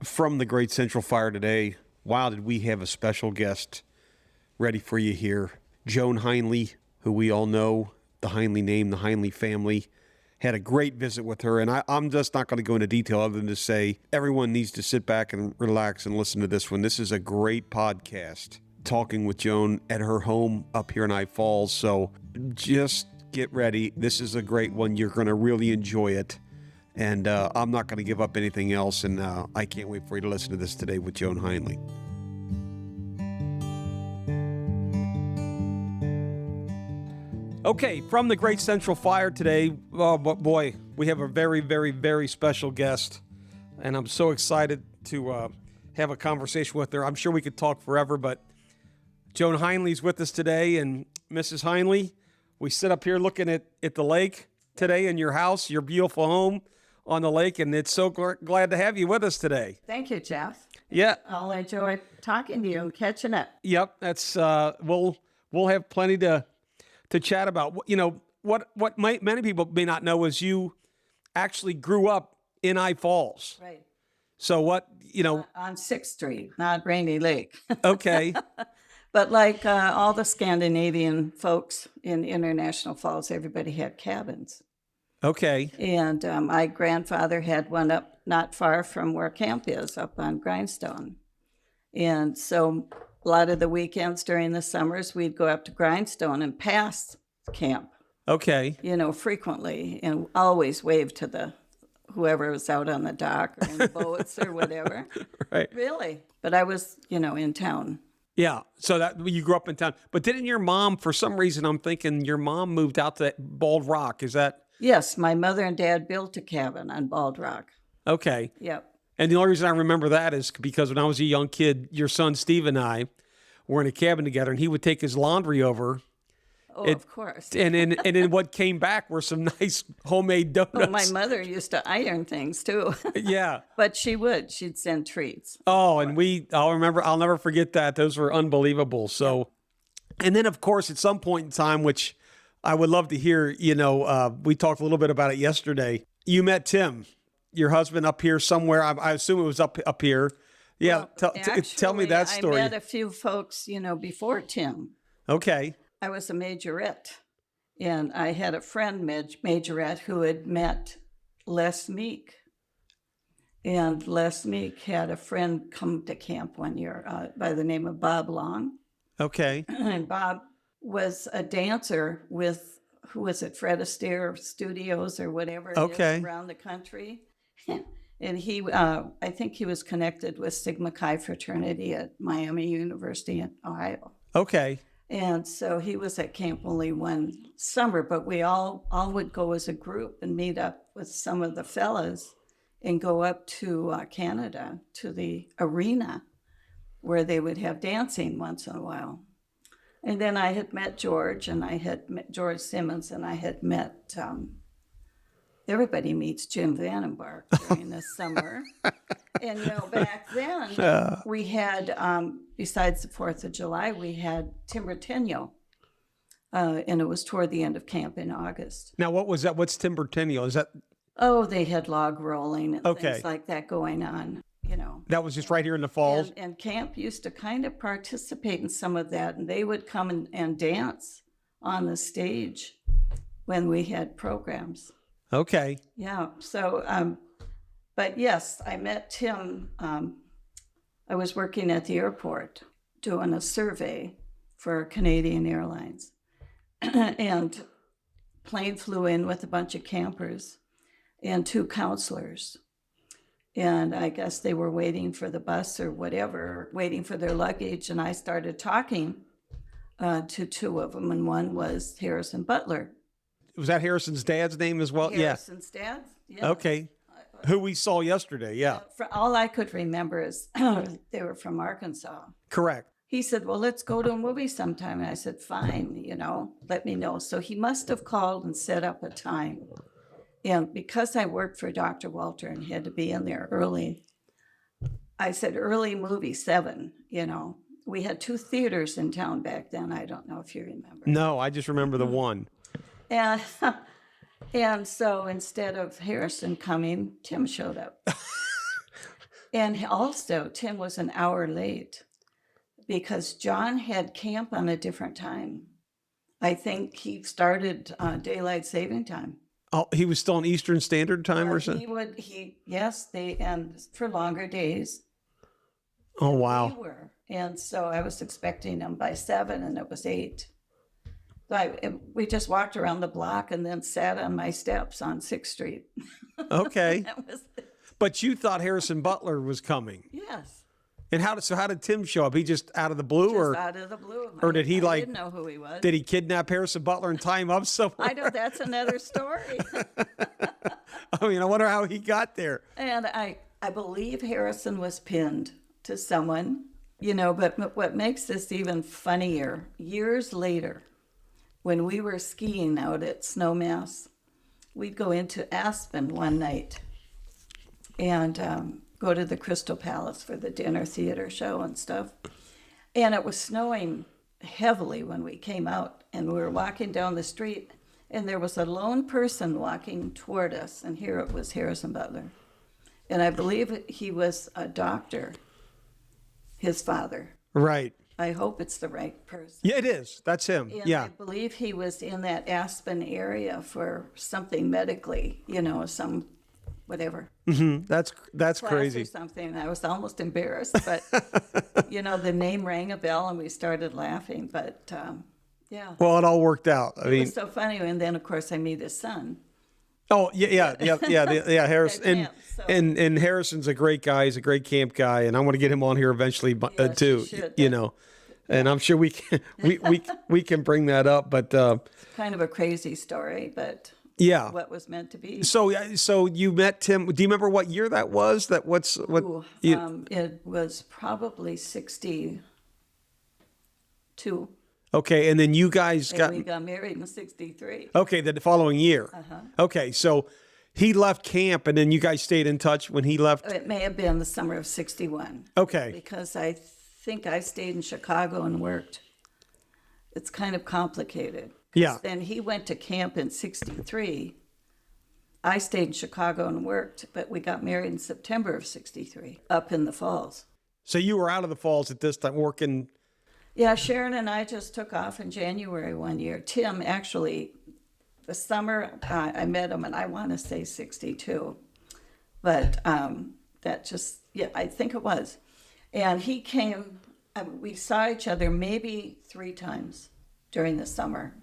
From the Great Central Fire today, wow, did we have a special guest ready for you here. Joan Heinle, who we all know, the Heinle name, the Heinle family, had a great visit with her. And I'm just not going to go into detail other than to say everyone needs to sit back and relax and listen to this one. This is a great podcast, talking with Joan at her home up here in Eye Falls. So just get ready. This is a great one. You're going to really enjoy it. And I'm not going to give up anything else, and I can't wait for you to listen to this today with Joan Heinle. Okay, from the Great Central Fire today, oh boy, we have a very, very, very special guest, and I'm so excited to have a conversation with her. I'm sure we could talk forever, but Joan Heinle's with us today, and Mrs. Heinle, we sit up here looking at the lake today in your house, your beautiful home on the lake, and it's so glad to have you with us today. Thank you, Jeff. Yeah. I'll enjoy talking to you and catching up. Yep, that's we'll have plenty to chat about. You know, what many people may not know is you actually grew up in Eye Falls. Right. So what, on 6th Street, not Rainy Lake. Okay. But like all the Scandinavian folks in International Falls, everybody had cabins. Okay. And my grandfather had one up not far from where camp is, up on Grindstone. And so a lot of the weekends during the summers, we'd go up to Grindstone and pass camp. Okay. Frequently, and always wave to the whoever was out on the dock or in the boats or whatever. Right. Really. But I was, in town. Yeah. So that you grew up in town. But didn't your mom, for some reason, I'm thinking your mom moved out to Bald Rock. Is that? Yes, my mother and dad built a cabin on Bald Rock. Okay. Yep. And the only reason I remember that is because when I was a young kid, your son Steve and I were in a cabin together, and he would take his laundry over. Oh, of course. And then what came back were some nice homemade donuts. Oh, my mother used to iron things too. Yeah. But she'd send treats. Oh, and I'll never forget that. Those were unbelievable. So, and then of course, at some point in time, which I would love to hear, we talked a little bit about it yesterday. You met Tim, your husband, up here somewhere. I assume it was up here. Yeah. Well, tell me that story. I met a few folks, before Tim. Okay. I was a majorette, and I had a friend, majorette, who had met Les Meek. And Les Meek had a friend come to camp one year by the name of Bob Long. Okay. And Bob was a dancer with, who was it, Fred Astaire Studios or whatever it is around the country. And he, I think he was connected with Sigma Chi fraternity at Miami University in Ohio. Okay. And so he was at camp only one summer, but we all would go as a group and meet up with some of the fellas and go up to Canada, to the arena where they would have dancing once in a while. And then I had met George, and I had met George Simmons, and I had met, everybody meets Jim Vandenberg during the summer. And, back then we had, besides the 4th of July, we had Timbertennial. And it was toward the end of camp in August. Now, what was that? What's Timbertennial? Is that? Oh, they had log rolling and things like that going on, That was just right here in the falls? And camp used to kind of participate in some of that, and they would come and dance on the stage when we had programs. Okay. Yeah. So, but yes, I met Tim. I was working at the airport doing a survey for Canadian Airlines. And plane flew in with a bunch of campers and 2 counselors. And I guess they were waiting for the bus or whatever, waiting for their luggage. And I started talking to 2 of them, and one was Harrison Butler. Was that Harrison's dad's name as well? Harrison's dad? Yeah. Okay. Who we saw yesterday, yeah. All I could remember is they were from Arkansas. Correct. He said, well, let's go to a movie sometime. And I said, fine, let me know. So he must have called and set up a time. And because I worked for Dr. Walter and had to be in there early, I said early movie, 7, We had 2 theaters in town back then. I don't know if you remember. No, I just remember the one. And so instead of Harrison coming, Tim showed up. And also, Tim was an hour late because John had camp on a different time. I think he started daylight saving time. Oh, he was still on Eastern Standard Time or something? Yes, and for longer days. Oh, wow. We were. And so I was expecting him by 7 and it was 8. So we just walked around the block and then sat on my steps on 6th Street. Okay. That was it. But you thought Harrison Butler was coming. Yes. And how did Tim show up? He just out of the blue, Just out of the blue. or did he I like? didn't know who he was. Did he kidnap Harrison Butler and tie him up somewhere? I know that's another story. I mean, I wonder how he got there. And I believe Harrison was pinned to someone, but what makes this even funnier, years later, when we were skiing out at Snowmass, we'd go into Aspen one night and go to the Crystal Palace for the dinner theater show and stuff. And it was snowing heavily when we came out, and we were walking down the street, and there was a lone person walking toward us, and here it was Harrison Butler. And I believe he was a doctor, his father. Right. I hope it's the right person. Yeah, it is. That's him. And yeah. I believe he was in that Aspen area for something medically, some whatever. That's Class crazy. or something. I was almost embarrassed, but the name rang a bell and we started laughing. But yeah. Well, it all worked out. It was so funny. And then of course I meet his son. Oh yeah. Harrison So. and Harrison's a great guy. He's a great camp guy, and I want to get him on here eventually too. And I'm sure we can we can bring that up. But kind of a crazy story, but yeah, what was meant to be. So you met Tim. Do you remember what year that was? It was probably 62. Okay, and then you guys we got married in 63. Okay, the following year. Okay, so he left camp, and then you guys stayed in touch when he left? It may have been the summer of 61. Okay. Because I think I stayed in Chicago and worked. It's kind of complicated. Yeah. Then he went to camp in 63. I stayed in Chicago and worked, but we got married in September of 63 up in the Falls. So you were out of the Falls at this time working? Yeah, Sharon and I just took off in January one year. Tim, actually, the summer I met him, and I want to say 62. But I think it was. And he came, we saw each other maybe 3 times during the summer.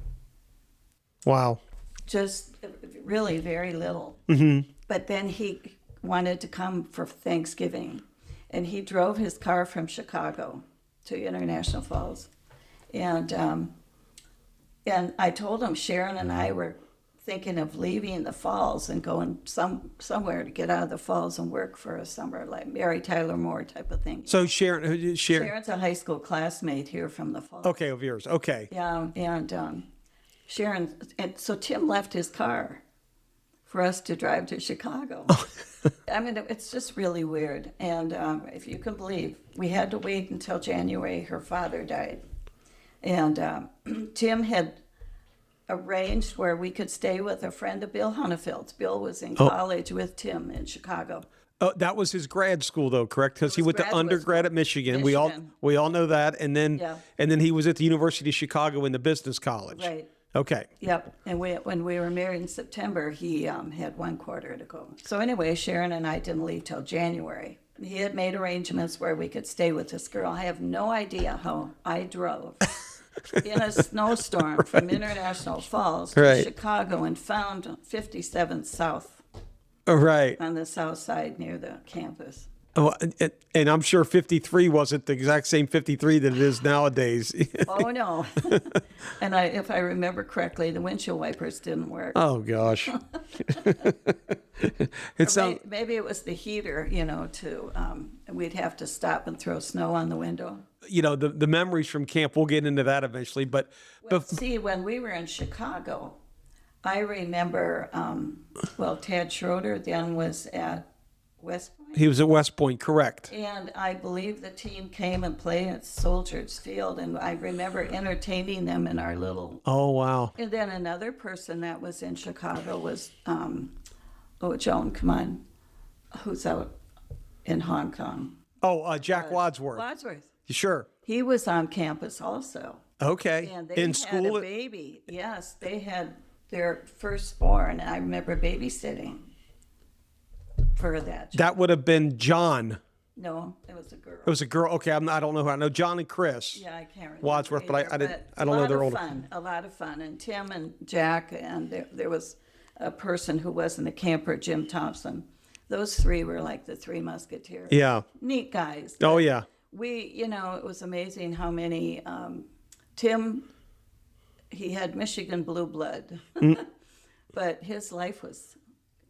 Wow. Just really very little. But then he wanted to come for Thanksgiving, and he drove his car from Chicago to International Falls. And I told him Sharon and I were thinking of leaving the Falls and going somewhere to get out of the Falls and work for a summer, like Mary Tyler Moore type of thing. So Sharon's a high school classmate here from the Falls. Okay, of yours. Okay. Yeah, and Sharon, and so Tim left his car for us to drive to Chicago. I mean, it's just really weird. And if you can believe, we had to wait until January. Her father died. And Tim had arranged where we could stay with a friend of Bill Honefield's. Bill was in college with Tim in Chicago. That was his grad school, though, correct? Because he went to undergrad at Michigan. We all know that. And then he was at the University of Chicago in the business college. Right. Okay. Yep. And when we were married in September, he had 1 quarter to go. So anyway, Sharon and I didn't leave till January. He had made arrangements where we could stay with this girl. I have no idea how I drove in a snowstorm from International Falls to Chicago and found 57th South. Right. On the south side near the campus. Oh, and I'm sure 53 wasn't the exact same 53 that it is nowadays. Oh, no. And if I remember correctly, the windshield wipers didn't work. Oh, gosh. Maybe it was the heater, we'd have to stop and throw snow on the window. The memories from camp, we'll get into that eventually. But see, when we were in Chicago, I remember, Tad Schroeder then was at West Point. He was at West Point, correct. And I believe the team came and played at Soldiers Field, and I remember entertaining them in our little... Oh, wow. And then another person that was in Chicago was, Joan, come on, who's out in Hong Kong. Oh, Jack Wadsworth. Wadsworth. Sure. He was on campus also. Okay. And they In had school? a baby. Yes, they had their firstborn. I remember babysitting for that. That would have been John. No, it was a girl. It was a girl. Okay, I don't know who. I know John and Chris. Yeah, I can't remember. Wadsworth, but either, I don't know their older. A lot of fun. And Tim and Jack, and there was a person who wasn't a camper, Jim Thompson. Those three were like the Three Musketeers. Yeah. Neat guys. Oh, yeah. It was amazing how many, Tim, he had Michigan blue blood, but his life was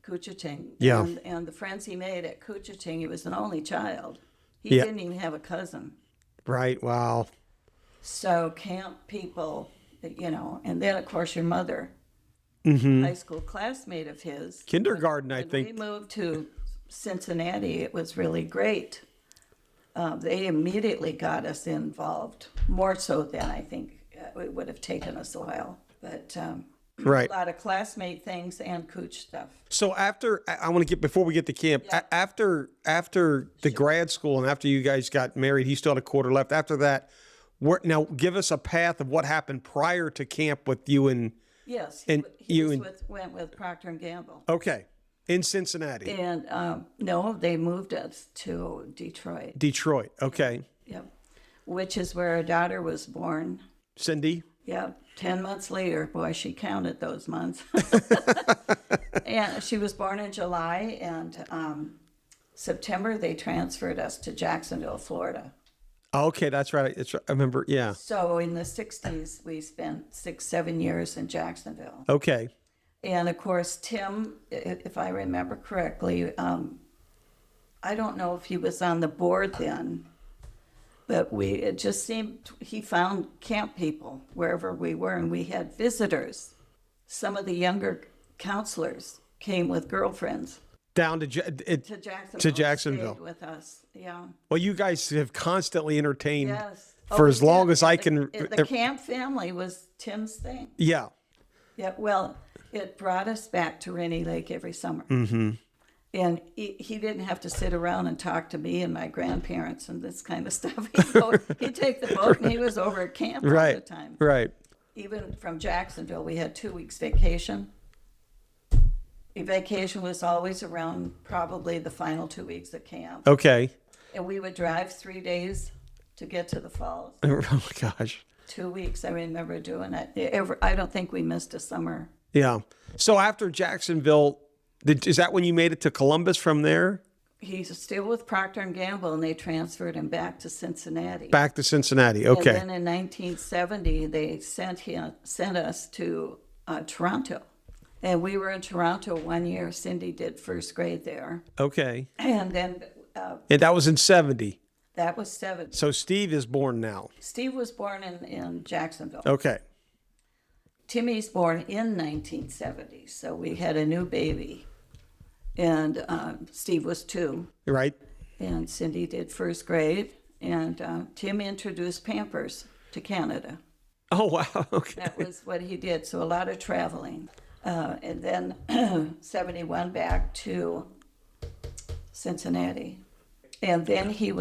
Couchiching. Yeah. And the friends he made at Couchiching, he was an only child. He didn't even have a cousin. Right. Wow. So camp people, and then of course your mother, high school classmate of his. Kindergarten, I When think. we moved to Cincinnati, it was really great. They immediately got us involved, more so than I think it would have taken us a while. But Right. a lot of classmate things and Cooch stuff. So after, I want to get, before we get to camp, after the grad school and after you guys got married, he still had a quarter left. After that, now give us a path of what happened prior to camp with you and. Yes, And he you went with Procter and Gamble. Okay. In Cincinnati. And no, they moved us to Detroit. Detroit. Okay. Yep. Which is where our daughter was born. Cindy. Yep. 10 months later, boy, she counted those months. And she was born in July, and September they transferred us to Jacksonville, Florida. Okay, that's right. I remember. Yeah. So in the 60s, we spent 6-7 years in Jacksonville. Okay. And of course, Tim, if I remember correctly, I don't know if he was on the board then, but it just seemed he found camp people wherever we were, and we had visitors. Some of the younger counselors came with girlfriends Down to Jacksonville. To Jacksonville. Stayed with us, yeah. Well, you guys have constantly entertained Yes. for we as long did. as I can. The camp family was Tim's thing. Yeah. Yeah, well, it brought us back to Rainy Lake every summer. Mm-hmm. And he didn't have to sit around and talk to me and my grandparents and this kind of stuff. He'd take the boat and he was over at camp all the time. Right. Even from Jacksonville, we had 2 weeks vacation. The vacation was always around probably the final 2 weeks at camp. Okay. And we would drive 3 days to get to the falls. Oh my gosh. 2 weeks, I remember doing it. I don't think we missed a summer. Yeah. So after Jacksonville, is that when you made it to Columbus from there? He's still with Procter and Gamble, and they transferred him back to Cincinnati. Back to Cincinnati. Okay. And then in 1970, they sent us to Toronto. And we were in Toronto 1 year. Cindy did first grade there. Okay. And then And that was in 70. that was 70. So Steve is born now. Steve was born in Jacksonville. Okay. Timmy's born in 1970, so we had a new baby. And Steve was 2. Right. And Cindy did first grade. And Tim introduced Pampers to Canada. Oh, wow. Okay. That was what he did. So a lot of traveling. And then 71 back to Cincinnati. And then he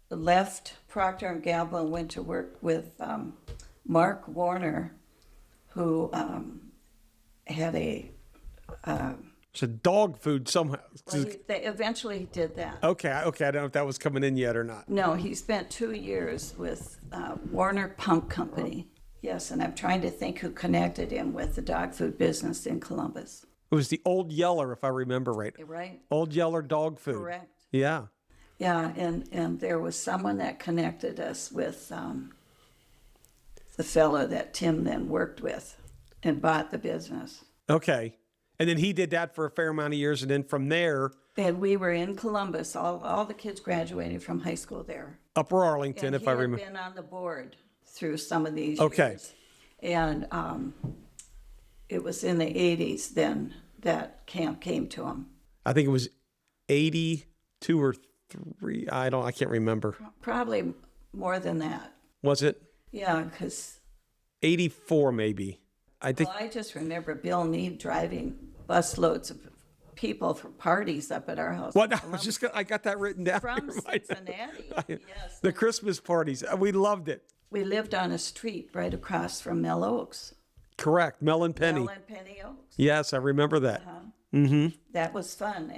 left Procter and Gamble and went to work with Mark Warner, who had So dog food somehow. they eventually did that. Okay. I don't know if that was coming in yet or not. No, he spent 2 years with Warner Pump Company. Yes, and I'm trying to think who connected him with the dog food business in Columbus. It was the Old Yeller, if I remember right. Right? Old Yeller dog food. Correct. Yeah. Yeah, and there was someone that connected us with the fellow that Tim then worked with and bought the business. Okay. And then he did that for a fair amount of years, and then from there, And we were in Columbus. All the kids graduated from high school there. Upper Arlington, And if I he remember. had been on the board through some of these Okay. years. And it was in the 80s then that camp came to him. I think it was 82 or 3. I can't remember. Probably more than that. Was it Yeah, because 84 maybe? I think. I just remember Bill Meade driving busloads of people for parties up at our house. What? I got that written down. From Cincinnati. Yes. The Christmas parties. We loved it. We lived on a street right across from Mel Oaks. Correct. Mel and Penny. Mel and Penny Oaks. Yes, I remember that. That was fun.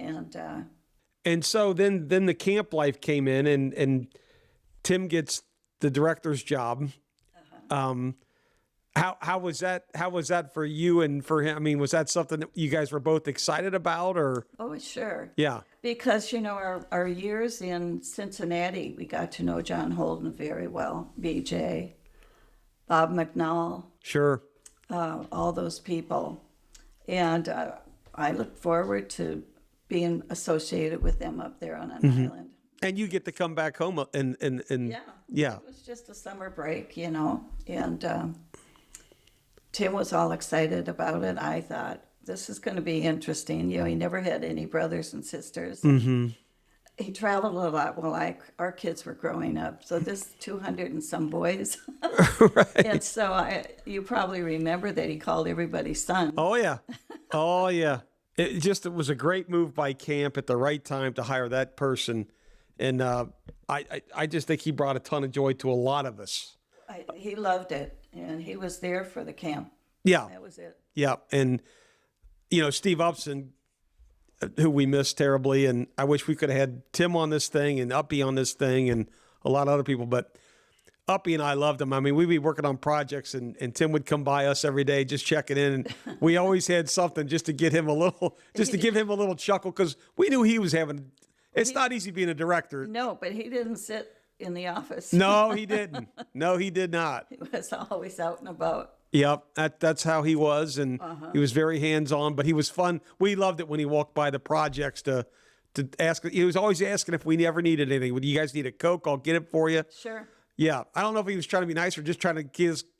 And so then the camp life came in, and Tim gets the director's job. How was that? How was that for you and for him? I mean, was that something that you guys were both excited about, or? Oh, sure. Yeah. Because, our years in Cincinnati, we got to know John Holden very well, BJ, Bob McNall. Sure. All those people. And I look forward to being associated with them up there on an island. And you get to come back home and yeah. It was just a summer break, and Tim was all excited about it. I thought, this is going to be interesting. He never had any brothers and sisters. He traveled a lot while our kids were growing up. So this 200 and some boys. Right. And so you probably remember that he called everybody son. Oh, yeah. Oh, yeah. It was a great move by camp at the right time to hire that person. And I just think he brought a ton of joy to a lot of us. He loved it. And he was there for the camp. Yeah. That was it. Yeah. And, Steve Upson, who we missed terribly, and I wish we could have had Tim on this thing and Uppy on this thing and a lot of other people, but Uppy and I loved him. I mean, we'd be working on projects, and Tim would come by us every day just checking in, and we always had something just to get him to give him a little chuckle, because we knew he was having. It's not easy being a director. No, but he didn't sit in the office. No, he didn't. No, he did not. He was always out and about. Yep, that's how he was, and he was very hands-on, but he was fun. We loved it when he walked by the projects to ask. He was always asking if we ever needed anything. Would you guys need a Coke? I'll get it for you. Sure. Yeah, I don't know if he was trying to be nice or just trying to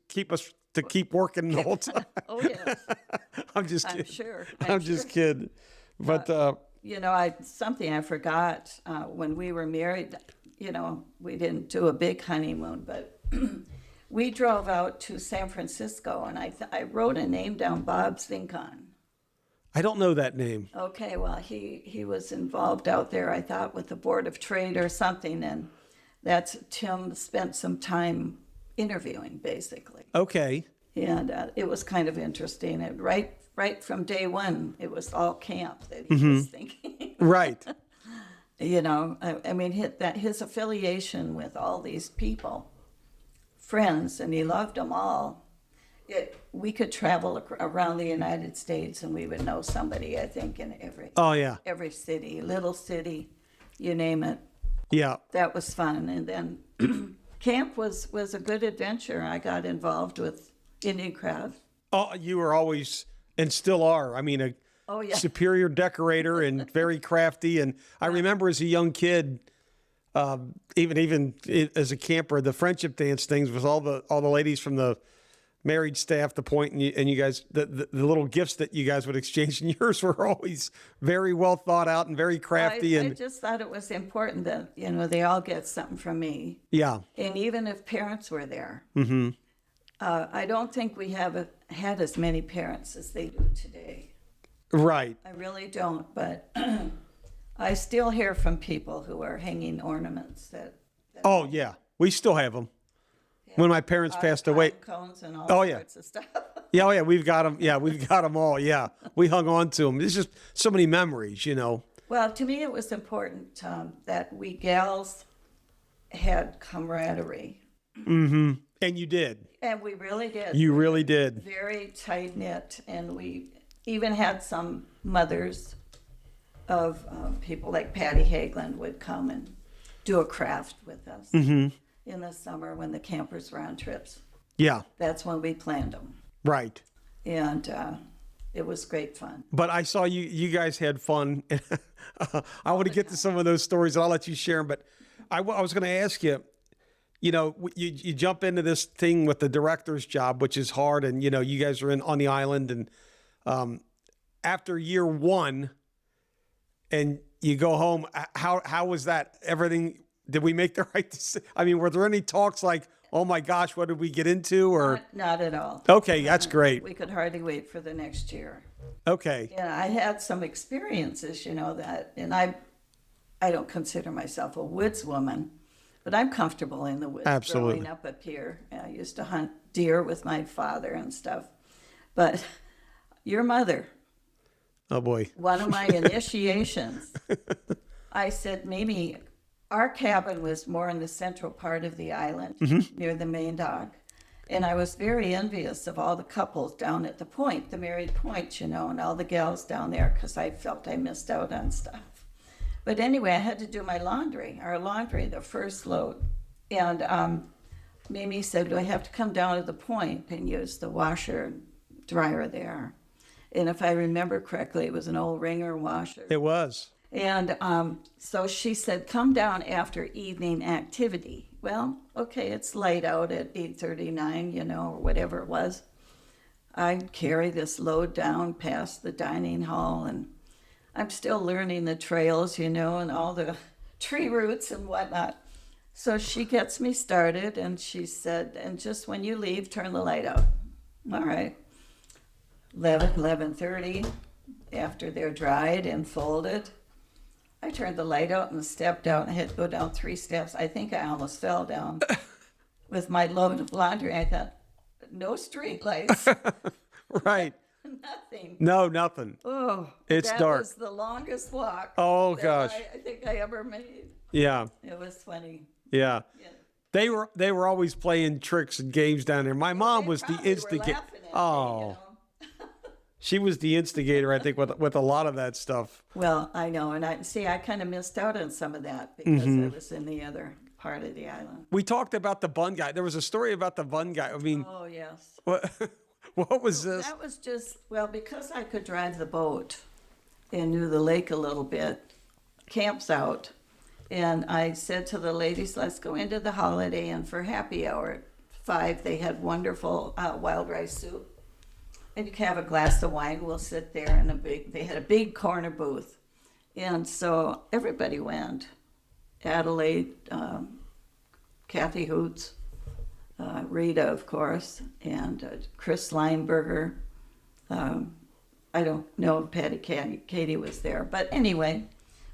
keep us to keep working the whole time. Oh, yes. I'm just kidding. I'm sure. I'm just kidding. But something I forgot when we were married. We didn't do a big honeymoon, but we drove out to San Francisco, and I wrote a name down, Bob Zincon. I don't know that name. Okay, well, he was involved out there, I thought, with the Board of Trade or something, and Tim spent some time interviewing, basically. Okay. And it was kind of interesting. And right from day one, it was all camp that he was thinking. Right. I mean, his affiliation with all these people, friends, and he loved them all. We could travel around the United States, and we would know somebody, I think, in every city, little city, you name it. Yeah. That was fun. And then camp was a good adventure. I got involved with Indian craft. Oh, you were always and still are. I mean, superior decorator and very crafty. And I remember as a young kid, even as a camper, the friendship dance things with all the ladies from the married staff, the point, and you guys, the little gifts that you guys would exchange, and yours were always very well thought out and very crafty. I just thought it was important that, they all get something from me. Yeah. And even if parents were there, I don't think we have had as many parents as they do today. Right. I really don't, but I still hear from people who are hanging ornaments that oh, yeah. We still have them. When my parents passed away, cones and all sorts of stuff. Yeah, we've got them. Yeah, we've got them all. Yeah, we hung on to them. There's just so many memories, Well, to me, it was important that we gals had camaraderie. Mm-hmm. And you did. And we really did. You really did. Very tight knit, and we even had some mothers of people like Patty Hageland would come and do a craft with us. Mm-hmm. In the summer when the campers were on trips. Yeah. That's when we planned them. Right. And it was great fun. But I saw you guys had fun. I want to get to some of those stories, and I'll let you share them. But I was going to ask you, you jump into this thing with the director's job, which is hard, and, you guys are on the island. And after year one, and you go home, how was that? Everything... Did we make the right decision? I mean, were there any talks like, oh my gosh, what did we get into? Or not at all. Okay, that's great. We could hardly wait for the next year. Okay. And I had some experiences, and I don't consider myself a woods woman, but I'm comfortable in the woods. Absolutely. Growing up here, I used to hunt deer with my father and stuff. But your mother, Oh boy. one of my initiations, I said maybe our cabin was more in the central part of the island near the main dock. And I was very envious of all the couples down at the point, the married point, and all the gals down there, because I felt I missed out on stuff. But anyway, I had to do our laundry, the first load. And Mimi said, do I have to come down to the point and use the washer and dryer there? And if I remember correctly, it was an old Ringer washer. It was. And so she said, come down after evening activity. Well, okay, it's light out at 8:39, or whatever it was. I'd carry this load down past the dining hall, and I'm still learning the trails, and all the tree roots and whatnot. So she gets me started, and she said, and just when you leave, turn the light out. All right. 11:30, after they're dried and folded, I turned the light out and stepped out, and I had to go down 3 steps. I think I almost fell down with my load of laundry. I thought, no street lights, Right. nothing. No, nothing. Oh, It's that dark. was the longest walk. Oh that gosh. I think I ever made. Yeah. It was funny. Yeah. Yeah. They were always playing tricks and games down there. My mom was the Probably were instigator. laughing at me, Oh, she was the instigator, I think, with a lot of that stuff. Well, I know, and I kind of missed out on some of that because I was in the other part of the island. We talked about the bun guy. There was a story about the bun guy. I mean, Oh, yes. what was this? That was just, well, because I could drive the boat and knew the lake a little bit, camps out. And I said to the ladies, let's go into the Holiday Inn for happy hour at 5. They had wonderful wild rice soup. And you can have a glass of wine. We'll sit there in they had a big corner booth. And so everybody went. Adelaide, Kathy Hoots, Rita, of course, and Chris Lineberger. I don't know if Katie was there. But anyway,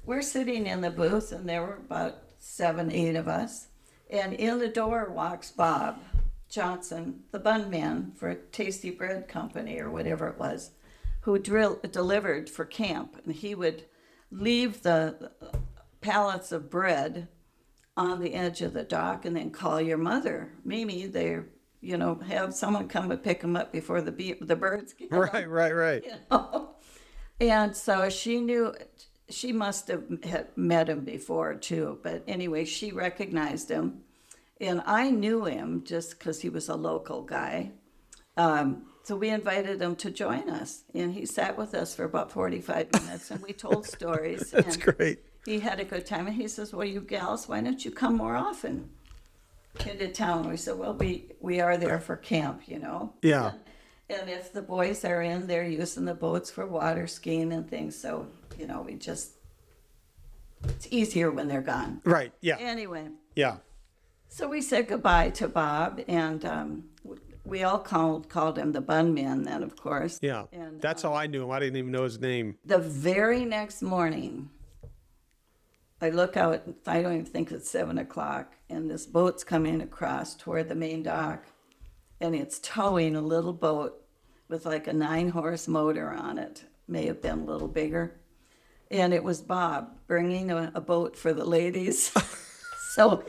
we're sitting in the booth, and there were about 7, 8 of us. And in the door walks Bob Johnson, the bun man for Tasty Bread Company or whatever it was, who delivered for camp. And he would leave the pallets of bread on the edge of the dock and then call your mother, Mimi, have someone come and pick them up before the birds get them. Right. And so she knew, she must have had met him before too. But anyway, she recognized him. And I knew him just because he was a local guy. So we invited him to join us. And he sat with us for about 45 minutes, and we told stories. That's and great. He had a good time. And he says, well, you gals, why don't you come more often into town? We said, well, we are there for camp, Yeah. And if the boys are in, they're using the boats for water skiing and things. So, it's easier when they're gone. Right. Yeah. Anyway. Yeah. So we said goodbye to Bob, and we all called him the Bun Man then, of course. Yeah. And That's how I knew him. I didn't even know his name. the very next morning, I look out, I don't even think it's 7 o'clock, and this boat's coming across toward the main dock, and it's towing a little boat with like a 9-horse motor on it. May have been a little bigger. And it was Bob bringing a boat for the ladies. So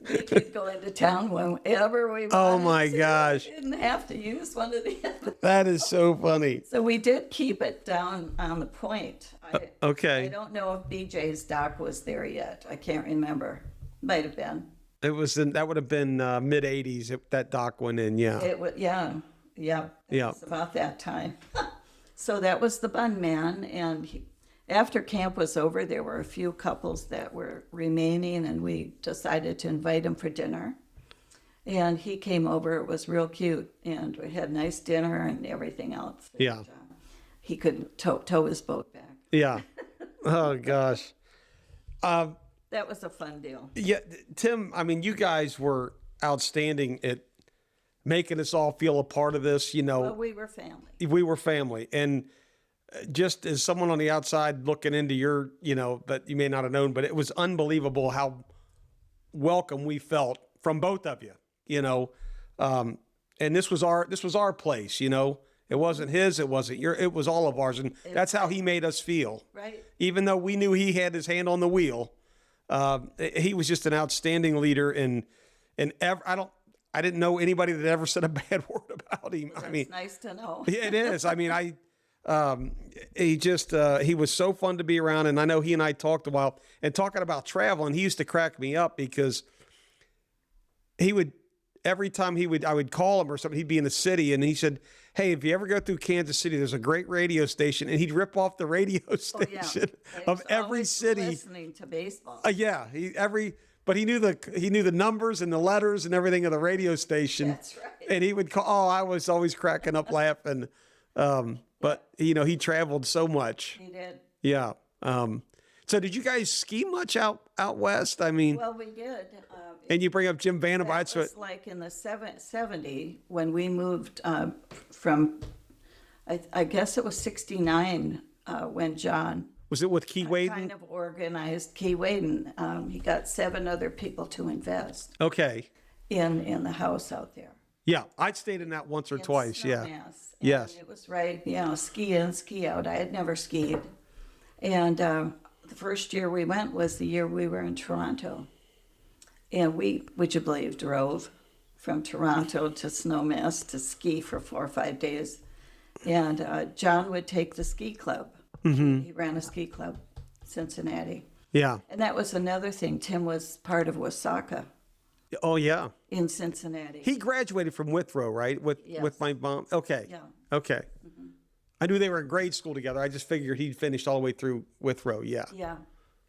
we could go into town whenever we wanted. Oh my gosh. We didn't have to use one of the other. That is so funny. So we did keep it down on the point. I Okay. don't know if BJ's dock was there yet. I can't remember. Might have been. That would have been mid 80s if that dock went in. Yeah. It was, yeah. It was about that time. So that was the Bun Man, and after camp was over, there were a few couples that were remaining, and we decided to invite him for dinner. And he came over. It was real cute, and we had nice dinner and everything else. Yeah. And, he could tow his boat back. Yeah. Oh gosh. That was a fun deal. Yeah, Tim. I mean, you guys were outstanding at making us all feel a part of this. Well, we were family. We were family, and just as someone on the outside looking into your, that you may not have known, but it was unbelievable how welcome we felt from both of you, and this was our place, It wasn't his, it wasn't it was all of ours. And that's how he made us feel. Right. Even though we knew he had his hand on the wheel, he was just an outstanding leader. And I didn't know anybody that ever said a bad word about him. Well, it's nice to know. Yeah, it is. I mean, he was so fun to be around. And I know he and I talked a while, and talking about traveling, he used to crack me up because every time I would call him or something, he'd be in the city, and he said, "Hey, if you ever go through Kansas City, there's a great radio station," and he'd rip off the radio station of every city. Listening to baseball. Yeah, but he knew the numbers and the letters and everything of the radio station. That's right. And he would call. Oh, I was always cracking up laughing. But he traveled so much. He did. Yeah. So did you guys ski much out west? I mean, well, we did. And you bring up Jim Vanderbilt. That was like in the 70 when we moved from, I guess it was 69 when John. Was it with Key Waden? Kind of organized Key Waden. He got 7 other people to invest. Okay. In the house out there. Yeah, I'd stayed in that once or twice. Yeah. Yes. It was right, ski in, ski out. I had never skied. And the first year we went was the year we were in Toronto. And we, would you believe, drove from Toronto to Snowmass to ski for 4 or 5 days. And John would take the ski club. Mm-hmm. He ran a ski club, Cincinnati. Yeah. And that was another thing. Tim was part of Wasaka. Oh, yeah. In Cincinnati. He graduated from Withrow, right? With my mom. Okay. Yeah. Okay. Mm-hmm. I knew they were in grade school together. I just figured he'd finished all the way through Withrow. Yeah. Yeah.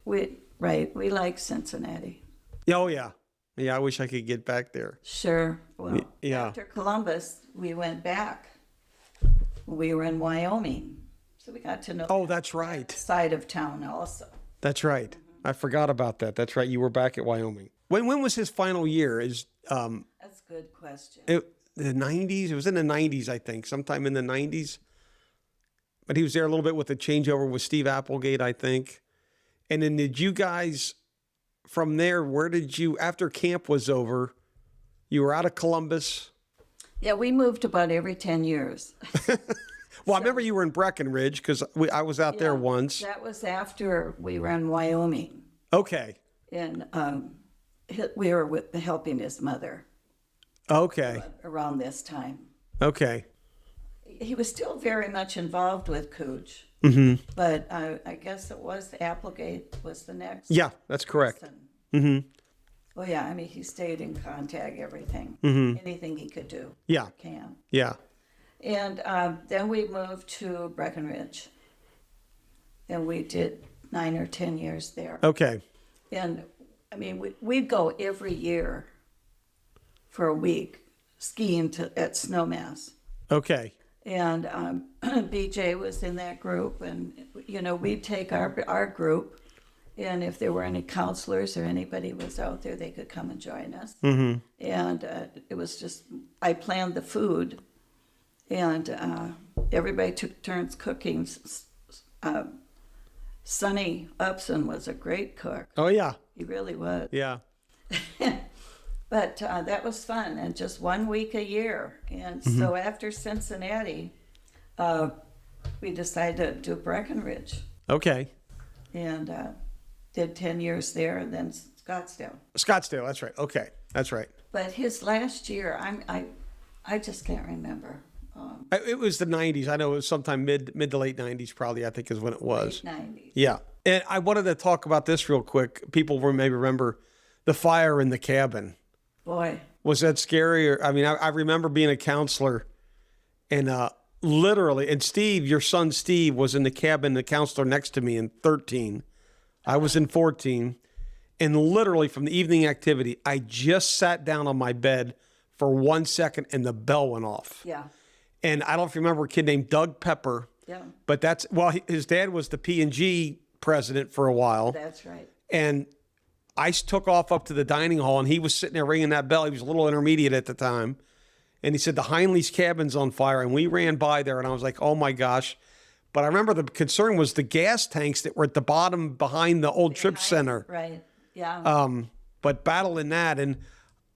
We like Cincinnati. Oh, yeah. Yeah, I wish I could get back there. Sure. Well, yeah. After Columbus, we went back. We were in Wyoming. So we got to know that's right. Side of town also. That's right. Mm-hmm. I forgot about that. That's right. You were back at Wyoming. When was his final year? That's a good question. The 90s? It was in the 90s, I think. Sometime in the 90s. But he was there a little bit with the changeover with Steve Applegate, I think. And then did you guys, from there, where did you, after camp was over, you were out of Columbus? Yeah, we moved about every 10 years. Well, I remember you were in Breckenridge because I was out there once. That was after we were in Wyoming. Okay. And we were helping his mother. Okay. Around this time. Okay. He was still very much involved with Cooch. Mm-hmm. But I guess it was Applegate was the next. Yeah, that's correct. Mm-hmm. Well, yeah, I mean, he stayed in contact, everything. Mm-hmm. Anything he could do. Yeah. Can. Yeah. And then we moved to Breckenridge. And we did 9 or 10 years there. Okay. And, I mean, we'd go every year for a week skiing at Snowmass. Okay. And BJ was in that group. And, we'd take our group. And if there were any counselors or anybody was out there, they could come and join us. Mm-hmm. And it was just, I planned the food. And everybody took turns cooking. Sonny Upson was a great cook. Oh, yeah. He really was. Yeah. But that was fun, and just 1 week a year. And so after Cincinnati, we decided to do Breckenridge. Okay. And did 10 years there, and then Scottsdale. Scottsdale, that's right. Okay, that's right. But his last year, I just can't remember. It was the 90s. I know it was sometime mid to late 90s probably, I think is when it was. Late 90s. Yeah. And I wanted to talk about this real quick. People will maybe remember the fire in the cabin. Boy. Was that scary? I mean, I remember being a counselor and literally, and Steve, your son Steve, was in the cabin, the counselor next to me in 13. I was in 14. And literally from the evening activity, I just sat down on my bed for 1 second and the bell went off. Yeah. And I don't know if you remember a kid named Doug Pepper. Yeah. But his dad was the P&G president for a while. That's right. And I took off up to the dining hall, and he was sitting there ringing that bell. He was a little intermediate at the time. And he said, the Heinle's cabin's on fire. And we ran by there, and I was like, oh, my gosh. But I remember the concern was the gas tanks that were at the bottom behind the old trip center. Right. Yeah. But battling that, and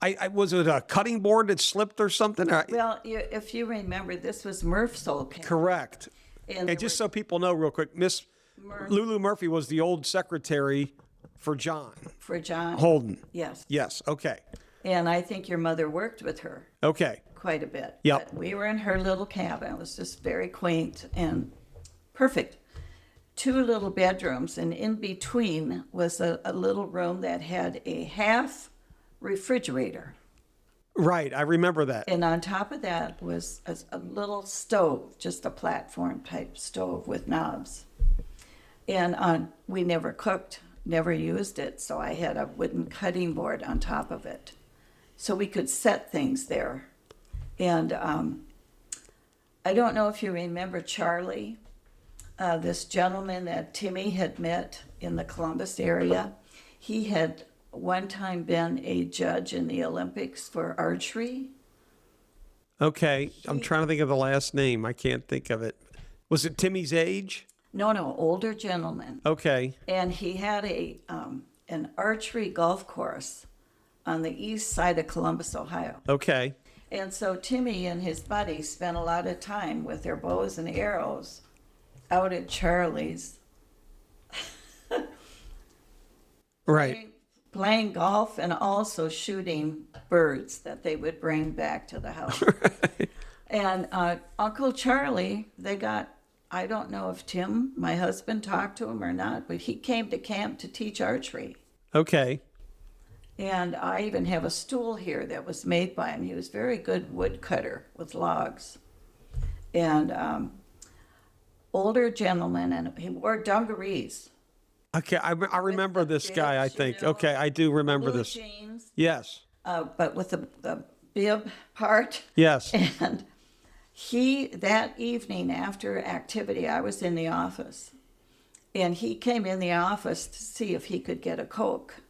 I was it a cutting board that slipped or something? Well, if you remember, this was Murph's old camp. Correct. And And just so people know real quick, Miss Lulu Murphy was the old secretary for John for John Holden. Yes. Yes. Okay. And I think your mother worked with her Okay. quite a bit. Yep. But we were in her little cabin. It was just very quaint and perfect. 2 little bedrooms, and in between was a little room that had a half refrigerator. Right. I remember that. And on top of that was a little stove, just a platform type stove with knobs. And we never cooked, never used it, so I had a wooden cutting board on top of it. So we could set things there. And I don't know if you remember Charlie, this gentleman that Timmy had met in the Columbus area. He had one time been a judge in the Olympics for archery. Okay. I'm trying to think of the last name. I can't think of it. Was it Timmy's age? No, older gentleman. Okay. And he had an archery golf course on the east side of Columbus, Ohio. Okay. And so Timmy and his buddies spent a lot of time with their bows and arrows out at Charlie's. Right. Playing golf and also shooting birds that they would bring back to the house. And Uncle Charlie, they got, I don't know if Tim, my husband, talked to him or not, but he came to camp to teach archery. Okay. And I even have a stool here that was made by him. He was a very good wood cutter with logs. And older gentleman, and he wore dungarees. Okay. I remember this bibs, guy, I you think. know, Okay. I do remember blue this. jeans, Yes. but with the bib part. Yes. And that evening after activity, I was in the office. And he came in the office to see if he could get a Coke.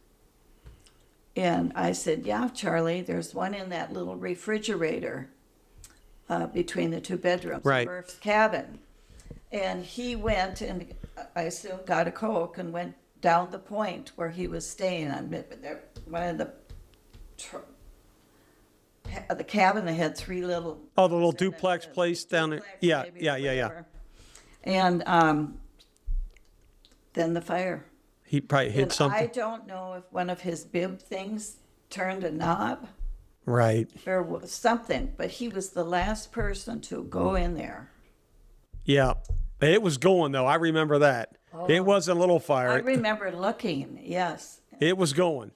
And I said, yeah, Charlie, there's one in that little refrigerator between the 2 bedrooms, Right. Murph's cabin. And he went and I assume got a Coke and went down the point where he was staying on one of the cabin. They had 3 little. Oh, the little duplex place down there. Duplex, Yeah. maybe, Yeah. whatever. And then the fire. He probably hit And something. I don't know if one of his bib things turned a knob Right. or something, but he was the last person to go in there. Yeah. It was going, though. I remember that. It was a little I fire. remember looking, yes. It was going.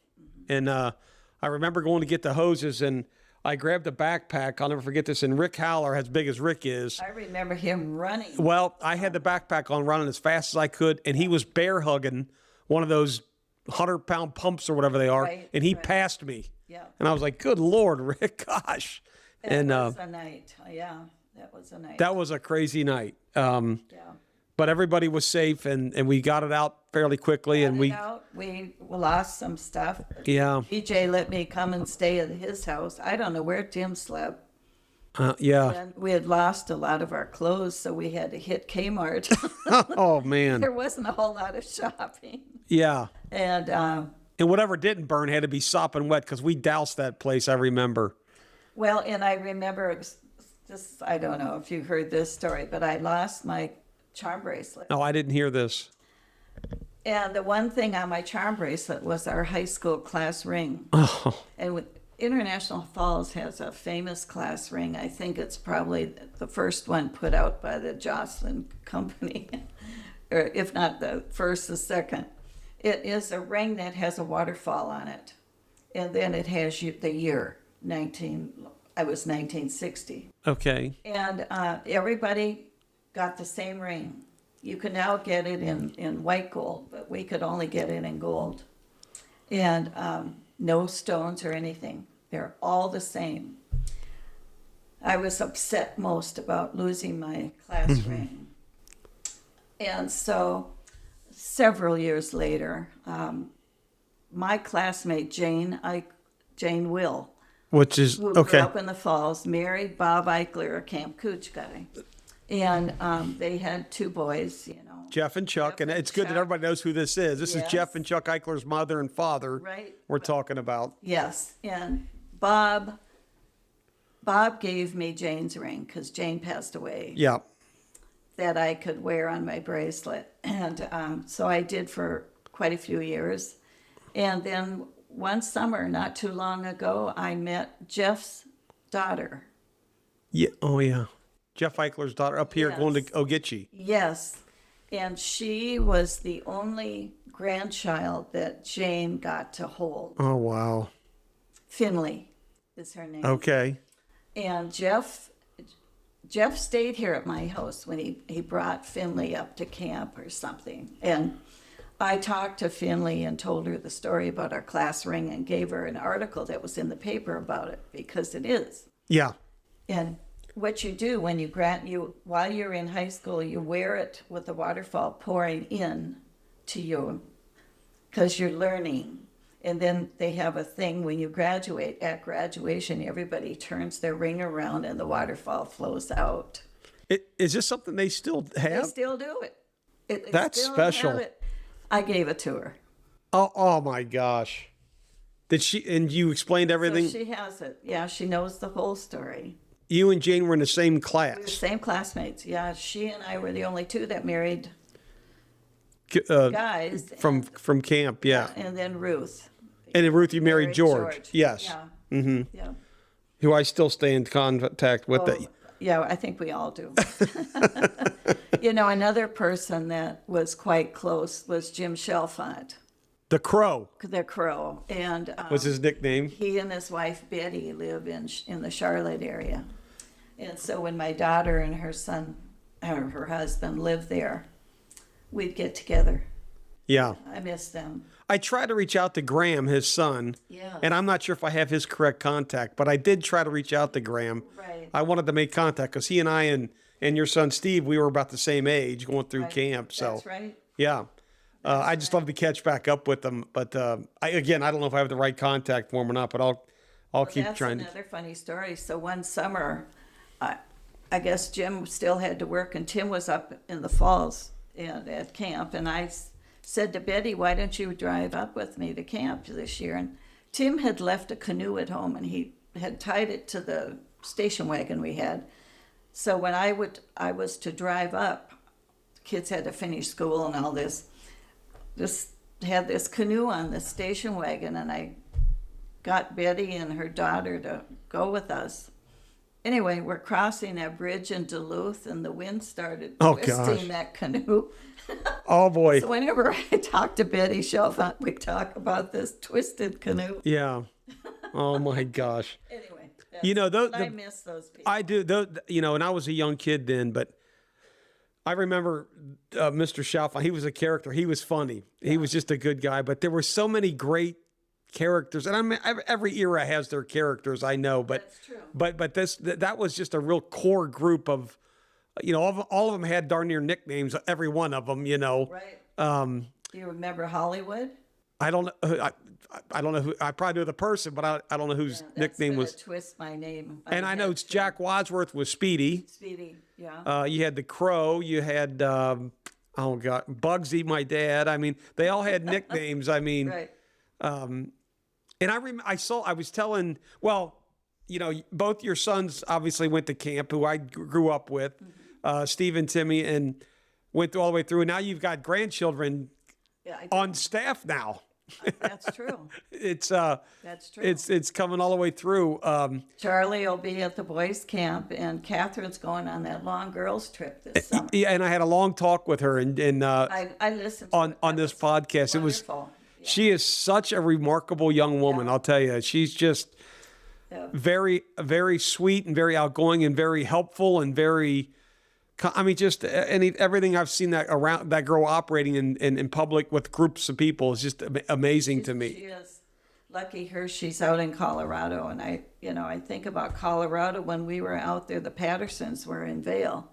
And I remember going to get the hoses, and I grabbed a backpack. I'll never forget this. And Rick Howler, as big as Rick is. I remember him running. Well, I had the backpack on, running as fast as I could, and he was bear hugging one of those 100-pound pumps or whatever they are, Right, and he right. passed me. Yeah. And I was like, good Lord, Rick, gosh. That was a night. Yeah, that was a night. That was a crazy night. Yeah. But everybody was safe, and we got it out fairly quickly. And we lost some stuff. Yeah. BJ let me come and stay at his house. I don't know where Tim slept. Yeah. And we had lost a lot of our clothes, so we had to hit Kmart. Oh, man. There wasn't a whole lot of shopping. Yeah. And And whatever didn't burn had to be sopping wet because we doused that place, I remember. well, and I remember just, I don't know if you heard this story, but I lost my charm bracelet. No, I didn't hear this. And the one thing on my charm bracelet was our high school class ring. Oh. And International Falls has a famous class ring. I think it's probably the first one put out by the Jocelyn Company, or if not the first, the second. It is a ring that has a waterfall on it. And then it has the year, I was 1960. Okay. And everybody got the same ring. You can now get it in white gold, but we could only get it in gold. And no stones or anything. They're all the same. I was upset most about losing my class ring. And so several years later, my classmate Jane Which is, who grew okay. up in the Falls, married Bob Eichler, a Camp Cooch guy. And they had 2 boys, Jeff and Chuck, Jeff and and it's good that Chuck. everybody knows who this is. This is Yes. Jeff and Chuck Eichler's mother and father. Right. We're talking about. Yes. And Bob gave me Jane's ring because Jane passed away. Yeah. That I could wear on my bracelet. And so I did for quite a few years. And then one summer, not too long ago, I met Jeff's daughter. Yeah. Oh, yeah. Jeff Eichler's daughter up here going to Yes. Ogeechee. Yes. And she was the only grandchild that Jane got to hold. Oh, wow. Finley is her name. Okay. And Jeff stayed here at my house when he brought Finley up to camp or something. And I talked to Finley and told her the story about our class ring and gave her an article that was in the paper about it, because it is. Yeah. And what you do when while you're in high school, you wear it with the waterfall pouring in to you because you're learning. And then they have a thing when you graduate. At graduation, everybody turns their ring around and the waterfall flows out. Is this something they still They have? still do it. They That's still special. have it. I gave it to her. Oh my gosh. Did she, and you explained everything? So she has it. Yeah, she knows the whole story. You and Jane were in the same We were class. same classmates. Yeah, she and I were the only 2 that married Uh, guys. from camp, yeah. And then Ruth. And then Ruth, you married George. Yes. Yeah. Mm-hmm. Yeah. Who I still stay in contact with. Oh, yeah, I think we all do. Another person that was quite close was Jim Chalfant, The Crow the Crow. And was his nickname. he and his wife Betty live in the Charlotte area. And so when my daughter and her son, or her husband, lived there, we'd get together. Yeah. I miss them. I tried to reach out to Graham, his son. Yeah. And I'm not sure if I have his correct contact, but I did try to reach out to Graham. Right. I wanted to make contact because he and I and your son Steve, we were about the same age going through Right. camp. So That's right. yeah. I just love to catch back up with them. But I don't know if I have the right contact for him or not, but I'll keep That's trying to. another funny story. So one summer, I guess Jim still had to work, and Tim was up in the falls at camp, and I said to Betty, "Why don't you drive up with me to camp this year?" And Tim had left a canoe at home, and he had tied it to the station wagon we had. So when I was to drive up, kids had to finish school and all this. Just had this canoe on the station wagon, and I got Betty and her daughter to go with us. Anyway, we're crossing that bridge in Duluth, and the wind started twisting that canoe. Oh boy. So whenever I talk to Betty Chalfant, we talk about this twisted canoe. Yeah. Oh my gosh. Anyway, I miss those people. I do. And I was a young kid then, but I remember Mr. Chalfant. He was a character. He was funny. He was just a good guy. But there were so many great characters, and I mean, every era has their characters. I know, but That's true. but that was just a real core group of, all of them had darn near nicknames. Every one of them, Right. Um, You remember Hollywood? I don't know. I don't know who. I probably know the person, but I don't know whose nickname was. Twist my name. And I know it's Jack Wadsworth was Speedy. Speedy. Yeah. You had the Crow. You had Bugsy, my dad. I mean, they all had nicknames. I mean, Right. and I was telling, both your sons obviously went to camp, who I grew up with, Steve and Timmy, and went all the way through. And now you've got grandchildren Yeah. on staff now. That's true. It's That's true. it's coming all the way through. Charlie will be at the boys' camp, and Catherine's going on that long girls' trip this summer. Yeah, and I had a long talk with her, and I listened to it. on That this was podcast. It was. wonderful. Yeah. She is such a remarkable young woman. I'll tell you, she's just Yeah. very, very sweet and very outgoing and very helpful and very. I mean, just everything I've seen that girl operating in public with groups of people is just amazing to me. She is. Lucky her, she's out in Colorado, and I think about Colorado when we were out there. The Pattersons were in Vail.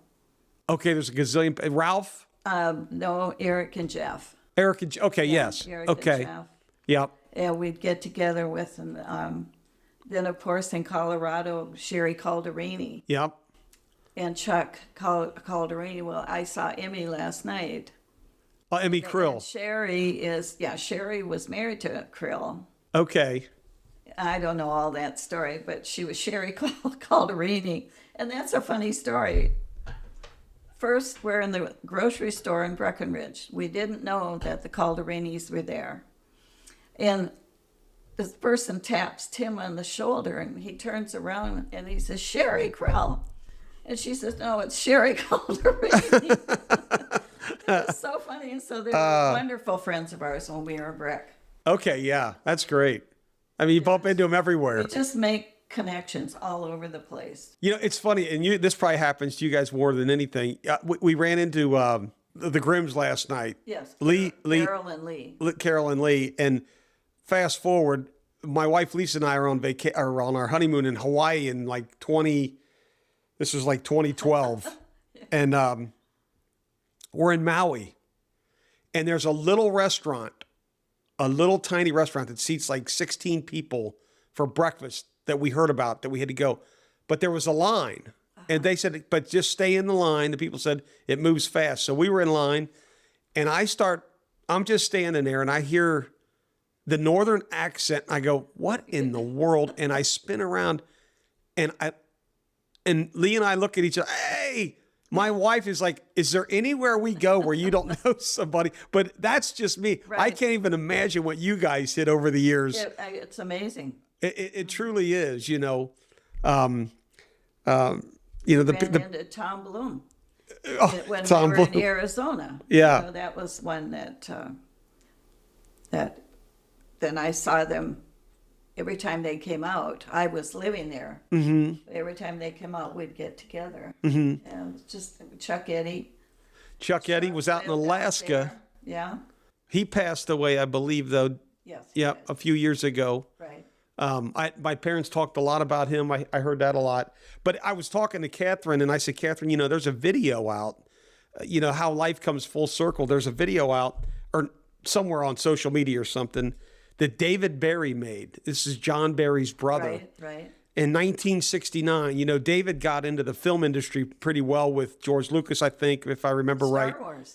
Okay, there's a gazillion. Ralph, No, Eric and Jeff. Eric, and okay, yes, Eric okay, and Jeff. yep, And we'd get together with them. Then, of course, in Colorado, Sherry Calderini. yep. and Chuck Calderini. Well, I saw Emmy last night. Emmy And Krill. Sherry was married to Krill. Okay. I don't know all that story, but she was Sherry Calderini. And that's a funny story. First, we're in the grocery store in Breckenridge. We didn't know that the Calderinis were there. And this person taps Tim on the shoulder, and he turns around and he says, Sherry Krill. And she says, no, it's Sherry Calderini. It's so funny. And so they were wonderful friends of ours when we were in Breck. Okay, yeah, that's great. I mean, you bump into them everywhere. We just make connections all over the place. You know, it's funny, and this probably happens to you guys more than anything. We ran into the Grimms last night. Yes, Carol and Lee, and fast forward, my wife Lisa and I are on our honeymoon in Hawaii in This was like 2012, and we're in Maui, and there's a little restaurant, a little tiny restaurant that seats like 16 people for breakfast that we heard about that we had to go, but there was a line, and they said, but just stay in the line. The people said it moves fast, so we were in line, and I'm just standing there, and I hear the northern accent. I go, what in the world? And I spin around, and Lee and I look at each other. Hey, my wife is like, is there anywhere we go where you don't know somebody? But that's just me. Right. I can't even imagine what you guys did over the years. It's amazing. It truly is, you know. Ran into Tom Bloom when Tom we were Bloom. in Arizona. Yeah. You know, that was one that then I saw them every time they came out. I was living there. Mm-hmm. Every time they came out, we'd get together. Mm-hmm. And just Chuck Eddy. Chuck Eddy was out in Alaska. Yeah. He passed away, I believe, though. Yes. Yeah, a few years ago. Right. My parents talked a lot about him. I heard that a lot. But I was talking to Catherine, and I said, Catherine, you know, there's a video out. You know, how life comes full circle. There's a video out, or somewhere on social media or something, that David Barry made. This is John Barry's brother. Right. In 1969, you know, David got into the film industry pretty well with George Lucas, I think, if I remember right.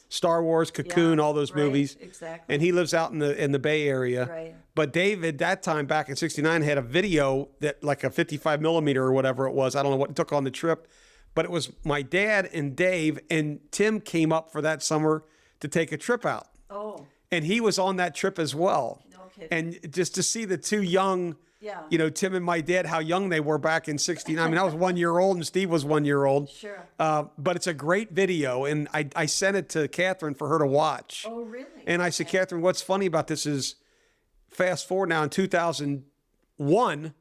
Star Wars, Cocoon, all those movies. Exactly. And he lives out in the Bay Area. Right. But David, that time back in 69, had a video that, like a 55 millimeter or whatever it was. I don't know what he took on the trip. But it was my dad and Dave, and Tim came up for that summer to take a trip out. Oh. And he was on that trip as well. No kidding. And just to see the two young... Yeah. You know, Tim and my dad, how young they were back in 69. I mean, I was 1 year old and Steve was 1 year old. Sure. But it's a great video. And I sent it to Catherine for her to watch. Oh, really? And I said, Catherine, what's funny about this is fast forward now in 2001,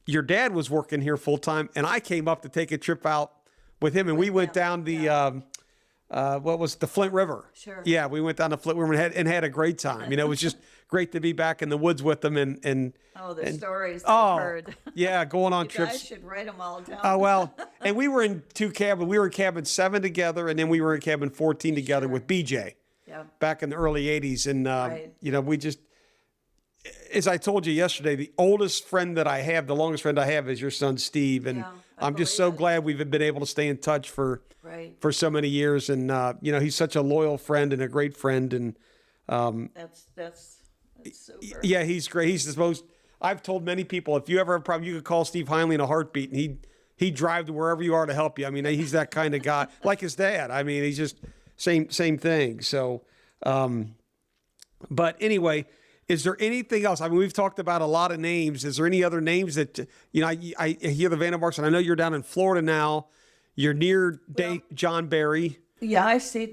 your dad was working here full time. And I came up to take a trip out with him. And we went down the, what was it, the Flint River? Sure. Yeah, we went down the Flint River and had a great time. You know, it was just great to be back in the woods with them and stories I've heard. Yeah, going on you trips. guys should write them all down. Oh, well, and we were in two cabins. We were in cabin 7 together, and then we were in cabin 14 together with BJ. Yeah. Back in the early 80s. And, right. you know, we just, as I told you yesterday, the oldest friend that I have, the longest friend I have is your son, Steve. And I'm just so glad we've been able to stay in touch for so many years. And, you know, he's such a loyal friend and a great friend. And that's super. Yeah, he's great. He's the most, I've told many people, if you ever have a problem, you could call Steve Heinle in a heartbeat, and he'd drive to wherever you are to help you. I mean, he's that kind of guy, like his dad. I mean, he's just same thing. So, but anyway, is there anything else? I mean, we've talked about a lot of names. Is there any other names that, you know, I hear the Vandenbergs, and I know you're down in Florida now. You're near John Barry. Yeah, I see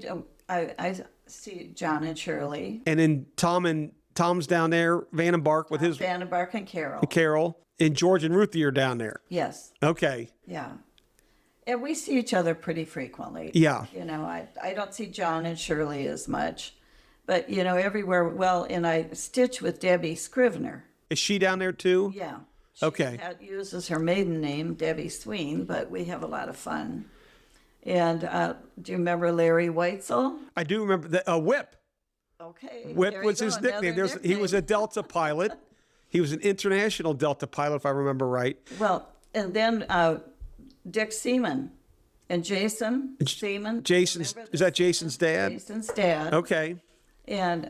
John and Shirley. And then Tom's down there, Vandenberg with his... Vandenberg and Carol. Carol. And George and Ruthie are down there. Yes. Okay. Yeah. And we see each other pretty frequently. Yeah. You know, I don't see John and Shirley as much. But, you know, everywhere, and I stitch with Debbie Scrivener. Is she down there too? Yeah. Okay. She uses her maiden name, Debbie Sween, but we have a lot of fun. And do you remember Larry Weitzel? I do remember the Whip. Okay. Whip was his nickname. He was a Delta pilot. He was an international Delta pilot, if I remember right. Well, and then Dick Seaman and Jason Seaman. Jason's, is that Jason's dad? Jason's dad. Okay. And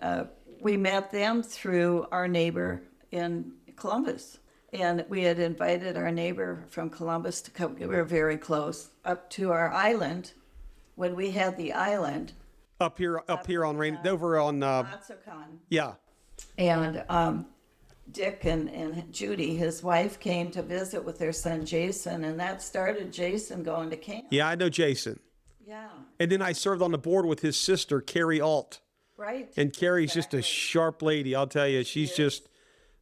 we met them through our neighbor in Columbus. And we had invited our neighbor from Columbus to come, we were very close, up to our island. When we had the island. Up here on Rain, over on, Matsukan. yeah. And Dick and Judy, his wife, came to visit with their son Jason, and that started Jason going to camp. Yeah, I know Jason. Yeah. And then I served on the board with his sister, Carrie Alt. Right. And Carrie's just a sharp lady, I'll tell you. She's just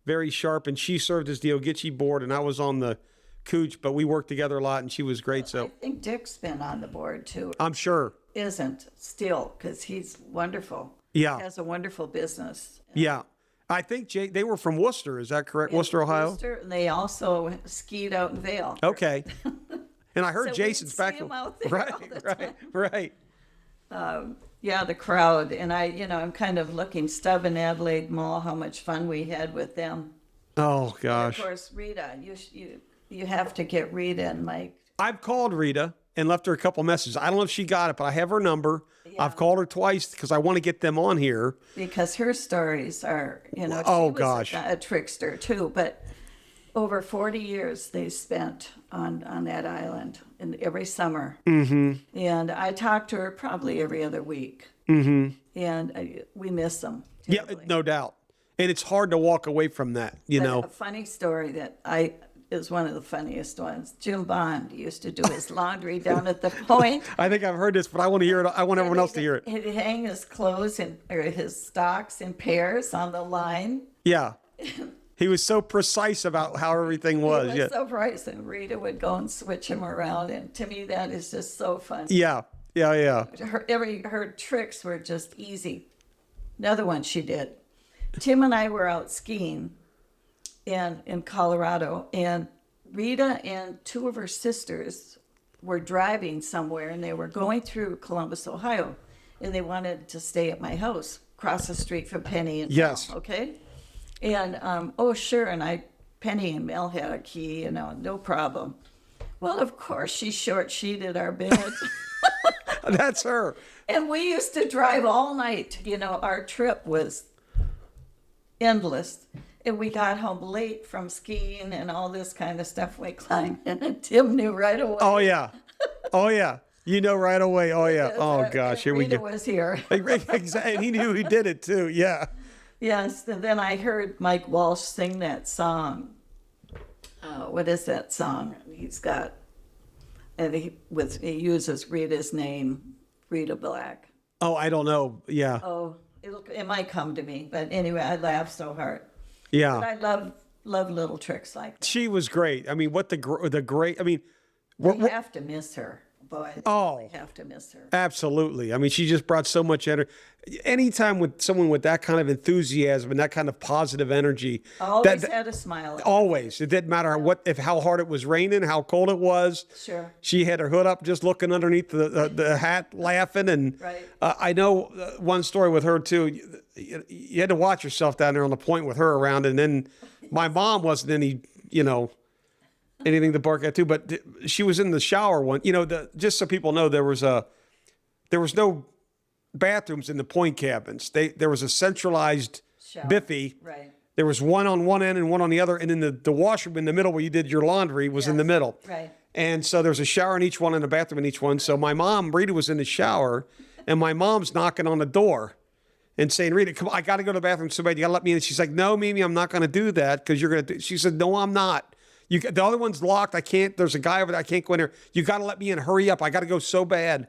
very sharp, and she served as the Ogeechee board, and I was on the Cooch, but we worked together a lot, and she was great. So I think Dick's been on the board, too. I'm sure. Isn't still, because he's wonderful. Yeah. Has a wonderful business. Yeah. I think they were from Worcester. Is that correct? Worcester, Ohio? Worcester, and they also skied out in Vail. Okay. And I heard So Jason's we'd back. see him out there all the Right. Yeah, the crowd, and I'm kind of looking, Stubb and Adelaide Mall, how much fun we had with them. Oh, And gosh. of course, Rita, you have to get Rita and Mike. I've called Rita and left her a couple messages. I don't know if she got it, but I have her number. Yeah. I've called her twice because I want to get them on here. Because her stories are, Oh, she was gosh. a trickster too, but over 40 years they spent on that island and every summer. Mm-hmm. And I talk to her probably every other week. Mm-hmm. And we miss them. Yeah, terribly. no doubt. And it's hard to walk away from that, you know. A funny story that is one of the funniest ones. Jim Bond used to do his laundry down at the point. I think I've heard this, but I want to hear it. I want everyone else to hear it. He'd hang his clothes or his stocks in pairs on the line. Yeah. He was so precise about how everything was. It Yeah. was so price, and Rita would go and switch him around, and to me that is just so fun. Yeah. Her tricks were just easy. Another one she did. Tim and I were out skiing in Colorado, and Rita and two of her sisters were driving somewhere, and they were going through Columbus, Ohio, and they wanted to stay at my house across the street from Penny and Yes. Mel, okay? And oh sure, and Penny and Mel had a key, no problem. Well, of course she short-sheeted our bed. That's her. And we used to drive all night. Our trip was endless. And we got home late from skiing and all this kind of stuff. We climbed in, and Tim knew right away. Oh, yeah. Oh, yeah. You know right away. Oh, yeah. Oh, gosh. Here we Rita go. was here. Exactly. And he knew he did it, too. Yeah. Yes. And then I heard Mike Walsh sing that song. What is that song? He's got, and he uses Rita's name, Rita Black. Oh, I don't know. Yeah. Oh, it might come to me. But anyway, I laughed so hard. Yeah. But I love little tricks like that. She was great. I mean, what the great, I mean, We have to miss her. Boy, we have to miss her. absolutely. I mean, she just brought so much energy. Anytime with someone with that kind of enthusiasm and that kind of positive energy, Always had a smile. always. It didn't matter how hard it was raining, how cold it was. Sure. She had her hood up, just looking underneath the hat, laughing. And Right. I know one story with her too. You had to watch yourself down there on the point with her around. And then my mom wasn't anything to bark at too, but she was in the shower one. Just so people know, there was no bathrooms in the point cabins. There was a centralized Shower. biffy. Right. There was one on one end and one on the other, and then the washroom in the middle where you did your laundry was in the middle. Right. And so there's a shower in each one and a bathroom in each one. So my mom, Rita, was in the shower, and my mom's knocking on the door and saying, Rita, come on, I got to go to the bathroom so bad. You got to let me in. She's like, no, Mimi, I'm not going to do that because you're going to do. She said, no, I'm not. The other one's locked. I can't. There's a guy over there. I can't go in there. You got to let me in. Hurry up. I got to go so bad.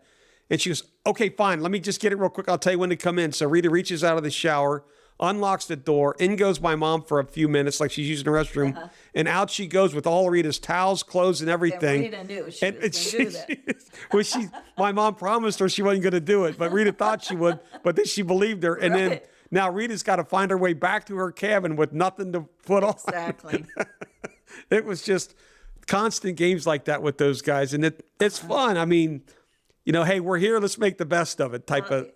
And she goes, okay, fine. Let me just get it real quick. I'll tell you when to come in. So Rita reaches out of the shower, unlocks the door. In goes my mom for a few minutes, like she's using the restroom. Uh-huh. And out she goes with all of Rita's towels, clothes, and everything. And Rita knew she was going to do that. My mom promised her she wasn't going to do it, but Rita thought she would. But then she believed her. And then now Rita's got to find her way back to her cabin with nothing to put on. Exactly. It was just constant games like that with those guys. And it's fun. I mean, hey, we're here. Let's make the best of it type of.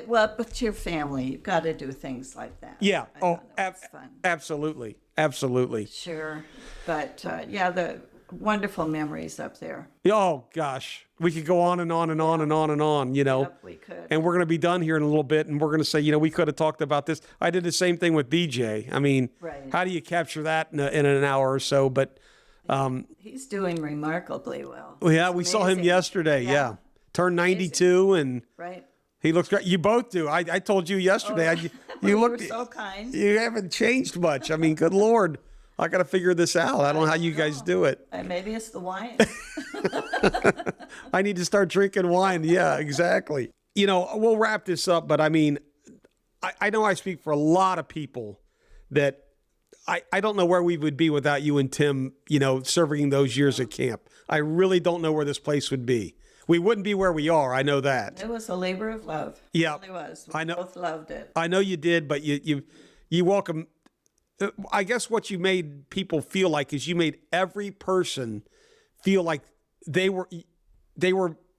Well, but your family, you've got to do things like that. Yeah. It's fun. Absolutely. Absolutely. Sure. But, wonderful memories up there. Oh gosh, we could go on and on and on and on and on, Yep, we could. And we're going to be done here in a little bit, and we're going to say, we could have talked about this. I did the same thing with BJ. I mean, Right. how do you capture that in an hour or so? But He's doing remarkably well. yeah, It's we saw him amazing. yesterday. Yeah, turned 92, and Right. he looks great. You both do. I told you yesterday. You were look. so kind. You haven't changed much. I mean, good Lord. I got to figure this out. I don't know how you guys do it. Maybe it's the wine. I need to start drinking wine. Yeah, exactly. We'll wrap this up, but I mean, I know I speak for a lot of people that I don't know where we would be without you and Tim, serving those years at camp. I really don't know where this place would be. We wouldn't be where we are. I know that. It was a labor of love. Yeah. It really was. I know. Both loved it. I know you did, but you welcome. I guess what you made people feel like is you made every person feel like they were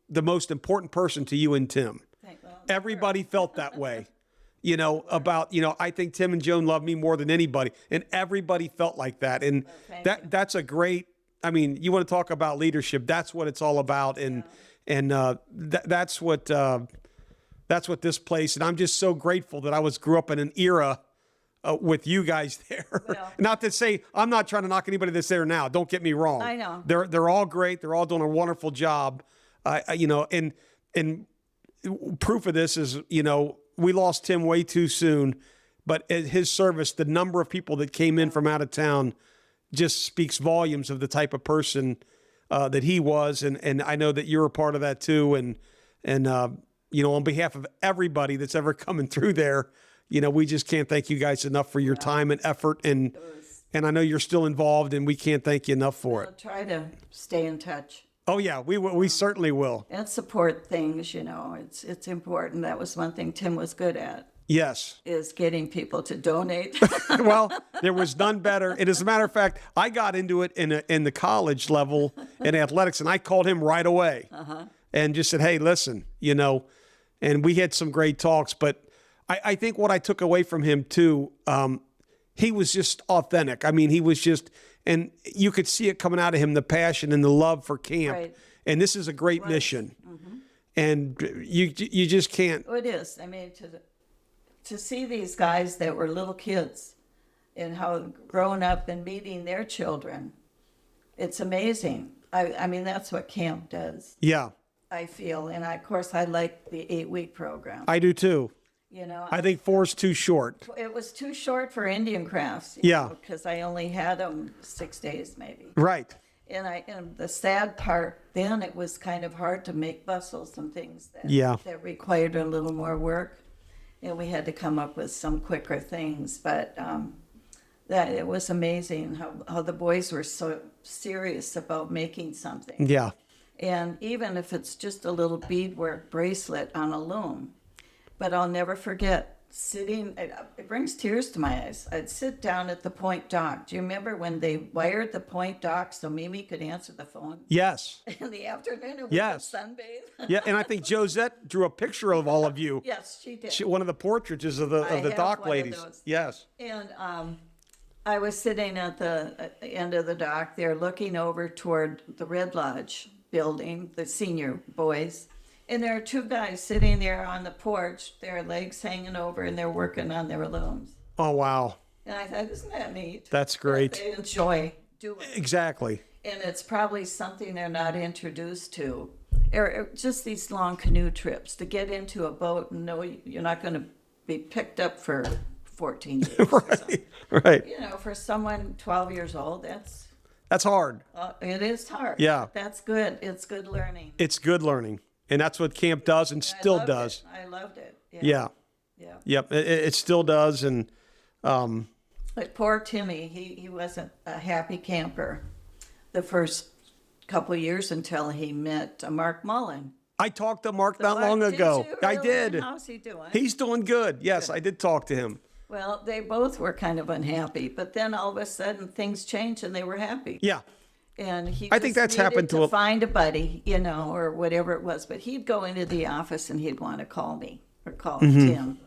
the most important person to you and Tim. Everybody felt that way, I think Tim and Joan love me more than anybody, and everybody felt like that. And that's a great, I mean, you want to talk about leadership. That's what it's all about. And that's what this place, and I'm just so grateful that I grew up in an era with you guys there. Well, not to say I'm not trying to knock anybody that's there now. Don't get me wrong. I know. They're all great. They're all doing a wonderful job. And proof of this is, we lost Tim way too soon, but at his service, the number of people that came in from out of town just speaks volumes of the type of person that he was. And I know that you're a part of that too. And on behalf of everybody that's ever coming through there, we just can't thank you guys enough for your time and effort. And I know you're still involved, and we can't thank you enough for I'll it. try to stay in touch. Oh yeah, we certainly will. And support things, it's important. That was one thing Tim was good at, Yes. is getting people to donate. Well, there was none better. And as a matter of fact, I got into it in the college level in athletics, and I called him right away and just said, hey, listen, and we had some great talks. But I think what I took away from him too, he was just authentic. I mean, he was just, and you could see it coming out of him, the passion and the love for camp. Right. And this is a great mission. And you just can't. It is. I mean, to see these guys that were little kids and how grown up and meeting their children, it's amazing. I mean, that's what camp does, Yeah, I feel. And of course, I like the 8-week program. I do too. I think 4's too short. It was too short for Indian crafts. Yeah. Because I only had them 6 days maybe. Right. And the sad part, then it was kind of hard to make bustles and things that required a little more work. And we had to come up with some quicker things. But that it was amazing how the boys were so serious about making something. Yeah. And even if it's just a little beadwork bracelet on a loom. But I'll never forget sitting, it brings tears to my eyes. I'd sit down at the point dock. Do you remember when they wired the point dock so Mimi could answer the phone? Yes. In the afternoon, and we Yes. could sunbathe? Yeah, and I think Josette drew a picture of all of you. Yes, she did. One of the portraits of the have dock one of ladies. those. Yes. And I was sitting at the end of the dock there looking over toward the Red Lodge building, the senior boys. And there are 2 guys sitting there on the porch, their legs hanging over, and they're working on their looms. Oh wow. And I thought, isn't that neat? That's great. They enjoy doing it. Exactly. And it's probably something they're not introduced to. Or just these long canoe trips, to get into a boat and know you're not going to be picked up for 14 days. Or something. Right. For someone 12 years old, That's hard. it is hard. Yeah. That's good. It's good learning. It's good learning. And that's what camp does and still does. I loved it. Yeah. Yeah. Yep. It still does. And But poor Timmy, he wasn't a happy camper the first couple of years until he met Mark Mullen. I talked to Mark not Mark, long did ago. you I really? did. How's he doing? He's doing good. Yes, I did talk to him. Well, they both were kind of unhappy, but then all of a sudden things changed and they were happy. Yeah. And he I think that's happened to find a buddy, or whatever it was. But he'd go into the office and he'd want to call me or call Mm-hmm. Tim.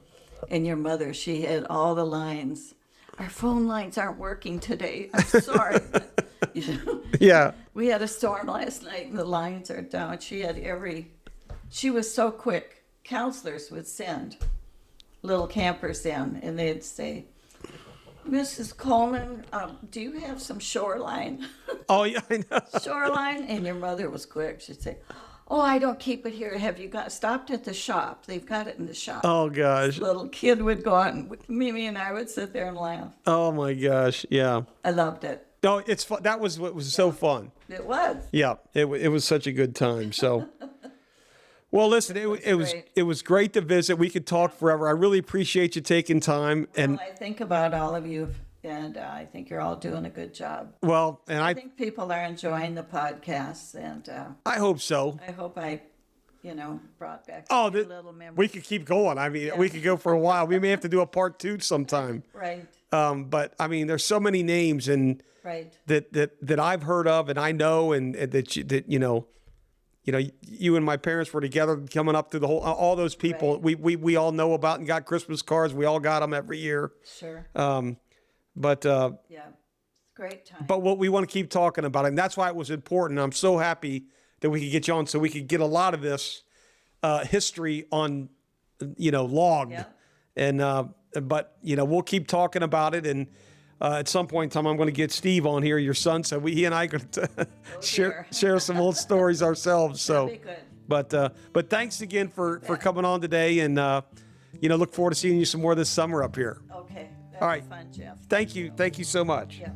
And your mother, she had all the lines. our phone lines aren't working today. I'm sorry. But, Yeah. we had a storm last night and the lines are down. She was so quick. Counselors would send little campers in and they'd say, Mrs. Coleman, do you have some shoreline? Oh, yeah, I know. Shoreline? And your mother was quick. She'd say, oh, I don't keep it here. Have you stopped at the shop? They've got it in the shop. Oh, gosh. Little kid would go out and Mimi and I would sit there and laugh. Oh, my gosh. Yeah. I loved it. No, it's fun. That was what was so fun. It was. Yeah. It was such a good time. So, well, listen, it was great to visit. We could talk forever. I really appreciate you taking time. And I think about all of you, and I think you're all doing a good job. well, and I think people are enjoying the podcasts, and I hope so. I hope I, brought back Oh, a little memories. we could keep going. I mean, we could go for a while. We may have to do a part 2 sometime. Right. But I mean, there's so many names and Right. that I've heard of and I know, and that you and my parents were together coming up through the whole, all those people Right. we all know about and got Christmas cards. We all got them every year. Sure. But Yeah. It's a great time. but what we want to keep talking about, and that's why it was important. I'm so happy that we could get you on so we could get a lot of this history on, logged. Yeah. And but we'll keep talking about it, and at some point in time, I'm going to get Steve on here, your son, so he and I could share some old stories ourselves. So, That'd be good. But thanks again for coming on today, and look forward to seeing you some more this summer up here. Okay. All right. Fun, Jeff. Thank you so much. Yeah.